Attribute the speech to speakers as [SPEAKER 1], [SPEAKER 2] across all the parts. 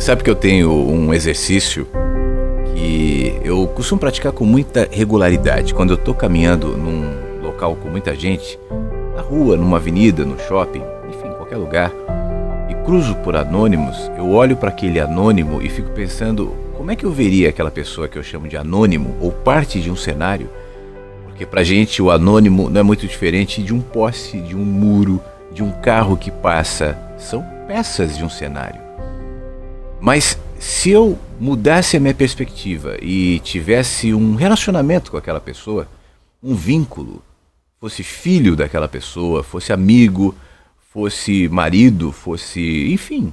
[SPEAKER 1] Sabe que eu tenho um exercício que eu costumo praticar com muita regularidade. Quando eu estou caminhando num local com muita gente, na rua, numa avenida, no shopping, enfim, qualquer lugar, e cruzo por anônimos, eu olho para aquele anônimo e fico pensando como é que eu veria aquela pessoa que eu chamo de anônimo ou parte de um cenário. Porque pra gente o anônimo não é muito diferente de um poste, de um muro, de um carro que passa. São peças de um cenário. Mas se eu mudasse a minha perspectiva e tivesse um relacionamento com aquela pessoa, um vínculo, fosse filho daquela pessoa, fosse amigo, fosse marido, fosse, enfim,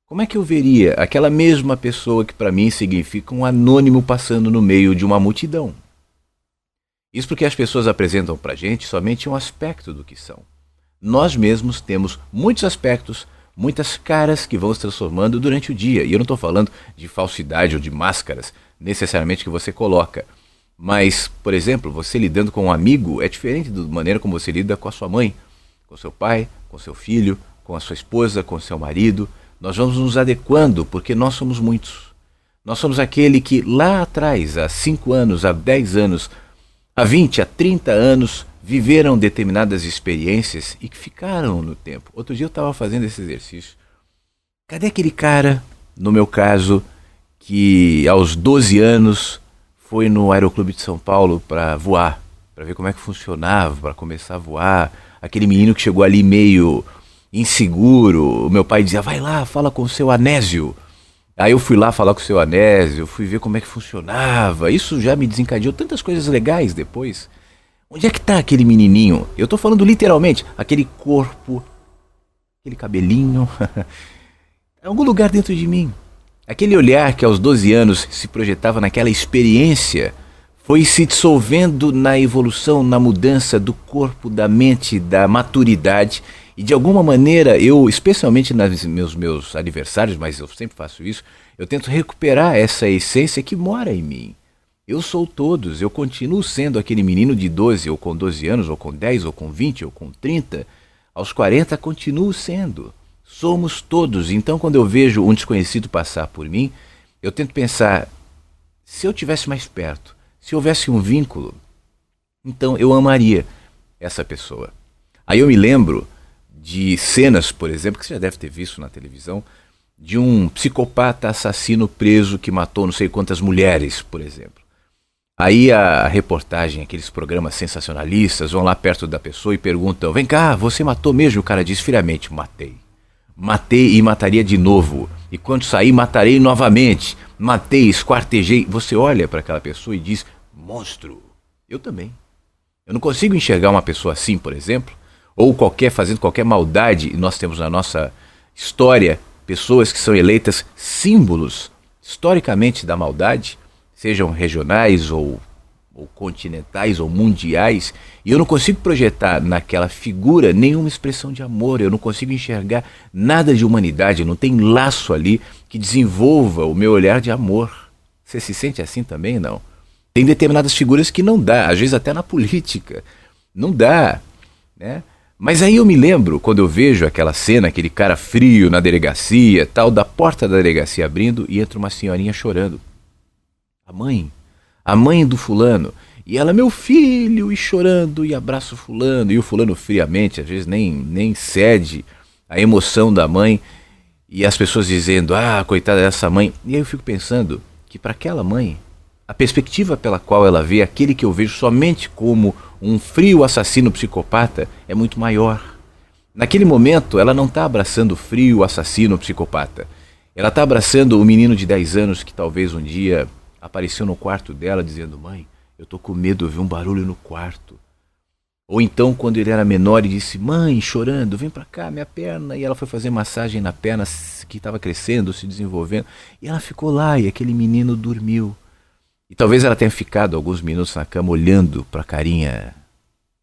[SPEAKER 1] como é que eu veria aquela mesma pessoa que para mim significa um anônimo passando no meio de uma multidão? Isso porque as pessoas apresentam pra gente somente um aspecto do que são. Nós mesmos temos muitos aspectos, muitas caras que vão se transformando durante o dia. E eu não estou falando de falsidade ou de máscaras, necessariamente que você coloca. Mas, por exemplo, você lidando com um amigo é diferente da maneira como você lida com a sua mãe, com seu pai, com seu filho, com a sua esposa, com seu marido. Nós vamos nos adequando porque nós somos muitos. Nós somos aquele que lá atrás, há 5 anos, há 10 anos, há 20, há 30 anos, viveram determinadas experiências e que ficaram no tempo. Outro dia eu estava fazendo esse exercício. Cadê aquele cara, no meu caso, que aos 12 anos foi no Aeroclube de São Paulo para voar, para ver como é que funcionava, para começar a voar. Aquele menino que chegou ali meio inseguro. O meu pai dizia, vai lá, fala com o seu Anésio. Aí eu fui lá falar com o seu Anésio, fui ver como é que funcionava. Isso já me desencadeou tantas coisas legais depois. Onde é que está aquele menininho? Eu estou falando literalmente, aquele corpo, aquele cabelinho. Em algum lugar dentro de mim. Aquele olhar que aos 12 anos se projetava naquela experiência foi se dissolvendo na evolução, na mudança do corpo, da mente, da maturidade. E de alguma maneira eu, especialmente nos meus aniversários, mas eu sempre faço isso, eu tento recuperar essa essência que mora em mim. Eu sou todos, eu continuo sendo aquele menino de 12, ou com 12 anos, ou com 10, ou com 20, ou com 30. Aos 40 continuo sendo. Somos todos. Então quando eu vejo um desconhecido passar por mim, eu tento pensar, se eu estivesse mais perto, se houvesse um vínculo, então eu amaria essa pessoa. Aí eu me lembro de cenas, por exemplo, que você já deve ter visto na televisão, de um psicopata assassino preso que matou não sei quantas mulheres, por exemplo. Aí a reportagem, aqueles programas sensacionalistas, vão lá perto da pessoa e perguntam, vem cá, você matou mesmo? O cara diz friamente, matei. Matei e mataria de novo. E quando sair, matarei novamente. Matei, esquartejei. Você olha para aquela pessoa e diz, monstro. Eu também. Eu não consigo enxergar uma pessoa assim, por exemplo, ou fazendo qualquer maldade. E nós temos na nossa história pessoas que são eleitas símbolos, historicamente, da maldade, sejam regionais ou continentais ou mundiais, e eu não consigo projetar naquela figura nenhuma expressão de amor, eu não consigo enxergar nada de humanidade, não tem laço ali que desenvolva o meu olhar de amor. Você se sente assim também, não? Tem determinadas figuras que não dá, às vezes até na política, não dá, né? Mas aí eu me lembro, quando eu vejo aquela cena, aquele cara frio na delegacia, tal, da porta da delegacia abrindo e entra uma senhorinha chorando. A mãe do fulano, e ela, meu filho, e chorando, e abraça o fulano, e o fulano friamente, às vezes nem cede a emoção da mãe, e as pessoas dizendo, coitada dessa mãe. E aí eu fico pensando que para aquela mãe, a perspectiva pela qual ela vê aquele que eu vejo somente como um frio assassino psicopata é muito maior. Naquele momento, ela não está abraçando o frio assassino psicopata, ela está abraçando o menino de 10 anos que talvez um dia apareceu no quarto dela dizendo, mãe, eu tô com medo, eu vi um barulho no quarto. Ou então quando ele era menor e disse, mãe, chorando, vem pra cá, minha perna. E ela foi fazer massagem na perna que estava crescendo, se desenvolvendo. E ela ficou lá e aquele menino dormiu. E talvez ela tenha ficado alguns minutos na cama olhando pra carinha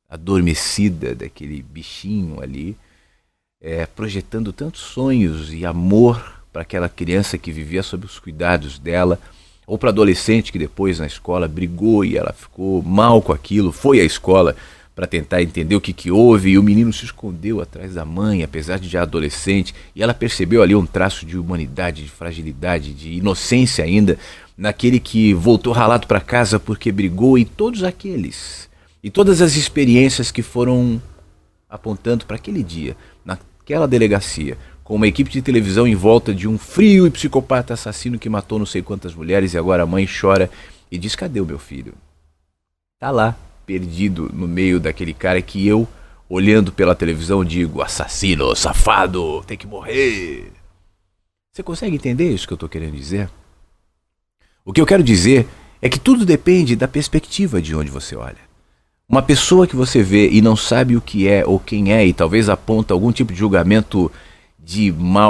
[SPEAKER 1] adormecida daquele bichinho ali, projetando tantos sonhos e amor para aquela criança que vivia sob os cuidados dela. Ou para adolescente que depois na escola brigou e ela ficou mal com aquilo, foi à escola para tentar entender o que houve, e o menino se escondeu atrás da mãe, apesar de já adolescente, e ela percebeu ali um traço de humanidade, de fragilidade, de inocência ainda, naquele que voltou ralado para casa porque brigou, e todos aqueles, e todas as experiências que foram apontando para aquele dia, naquela delegacia, com uma equipe de televisão em volta de um frio e psicopata assassino que matou não sei quantas mulheres, e agora a mãe chora e diz: cadê o meu filho? Tá lá, perdido no meio daquele cara que eu, olhando pela televisão, digo: assassino, safado, tem que morrer. Você consegue entender isso que eu estou querendo dizer? O que eu quero dizer é que tudo depende da perspectiva de onde você olha. Uma pessoa que você vê e não sabe o que é ou quem é, e talvez aponta algum tipo de julgamento de má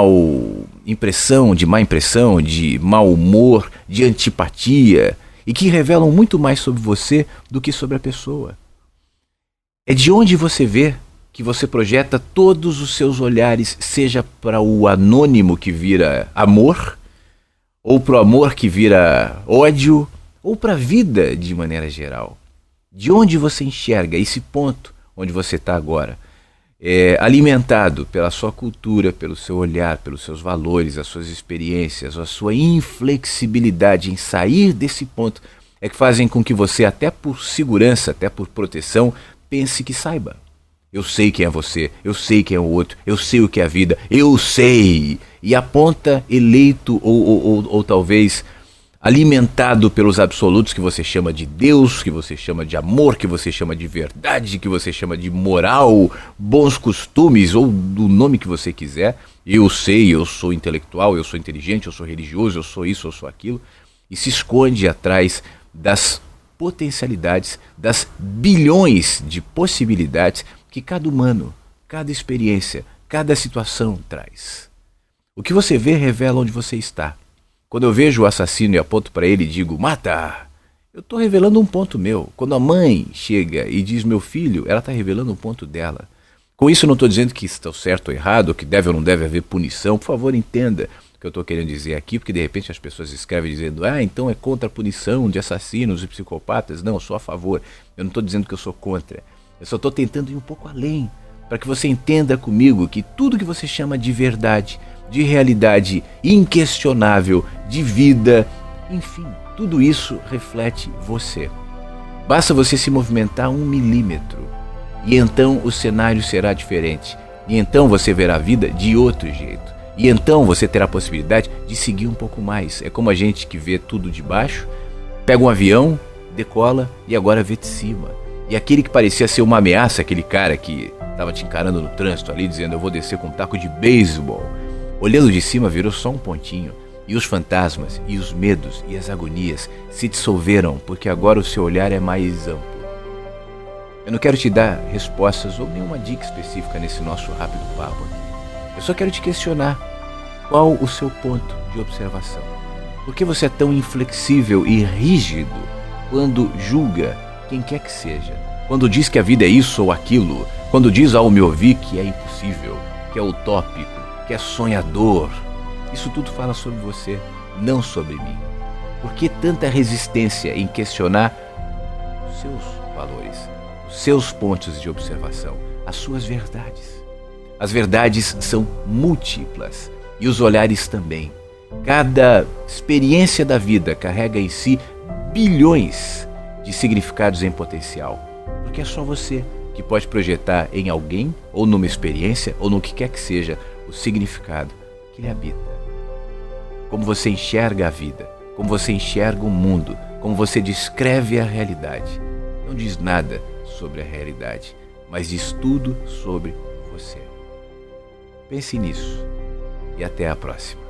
[SPEAKER 1] impressão, de mau humor, de antipatia, e que revelam muito mais sobre você do que sobre a pessoa. É de onde você vê que você projeta todos os seus olhares, seja para o anônimo que vira amor, ou para o amor que vira ódio, ou para a vida de maneira geral. De onde você enxerga esse ponto onde você está agora, alimentado pela sua cultura, pelo seu olhar, pelos seus valores, as suas experiências, a sua inflexibilidade em sair desse ponto, é que fazem com que você, até por segurança, até por proteção, pense que saiba. Eu sei quem é você, eu sei quem é o outro, eu sei o que é a vida, eu sei. E aponta eleito ou talvez alimentado pelos absolutos que você chama de Deus, que você chama de amor, que você chama de verdade, que você chama de moral, bons costumes ou do nome que você quiser. Eu sei, eu sou intelectual, eu sou inteligente, eu sou religioso, eu sou isso, eu sou aquilo. E se esconde atrás das potencialidades, das bilhões de possibilidades que cada humano, cada experiência, cada situação traz. O que você vê revela onde você está. Quando eu vejo o assassino e aponto para ele e digo: mata, eu estou revelando um ponto meu. Quando a mãe chega e diz meu filho, ela está revelando um ponto dela. Com isso eu não estou dizendo que está certo ou errado, ou que deve ou não deve haver punição. Por favor, entenda o que eu estou querendo dizer aqui, porque de repente as pessoas escrevem dizendo: então é contra a punição de assassinos e psicopatas. Não, eu sou a favor. Eu não estou dizendo que eu sou contra. Eu só estou tentando ir um pouco além, para que você entenda comigo que tudo que você chama de verdade, de realidade inquestionável, de vida, enfim, tudo isso reflete você. Basta você se movimentar 1 milímetro e então o cenário será diferente. E então você verá a vida de outro jeito. E então você terá a possibilidade de seguir um pouco mais. É como a gente que vê tudo de baixo, pega um avião, decola e agora vê de cima. E aquele que parecia ser uma ameaça, aquele cara que estava te encarando no trânsito ali, dizendo: eu vou descer com um taco de beisebol, olhando de cima virou só um pontinho. E os fantasmas, e os medos, e as agonias se dissolveram, porque agora o seu olhar é mais amplo. Eu não quero te dar respostas ou nenhuma dica específica nesse nosso rápido papo aqui. Eu só quero te questionar qual o seu ponto de observação. Por que você é tão inflexível e rígido quando julga quem quer que seja? Quando diz que a vida é isso ou aquilo? Quando diz ao me ouvir que é impossível, que é utópico, que é sonhador? Isso tudo fala sobre você, não sobre mim. Por que tanta resistência em questionar os seus valores, os seus pontos de observação, as suas verdades? As verdades são múltiplas e os olhares também. Cada experiência da vida carrega em si bilhões de significados em potencial, porque é só você que pode projetar em alguém, ou numa experiência, ou no que quer que seja, o significado que lhe habita. Como você enxerga a vida, como você enxerga o mundo, como você descreve a realidade. Não diz nada sobre a realidade, mas diz tudo sobre você. Pense nisso e até a próxima.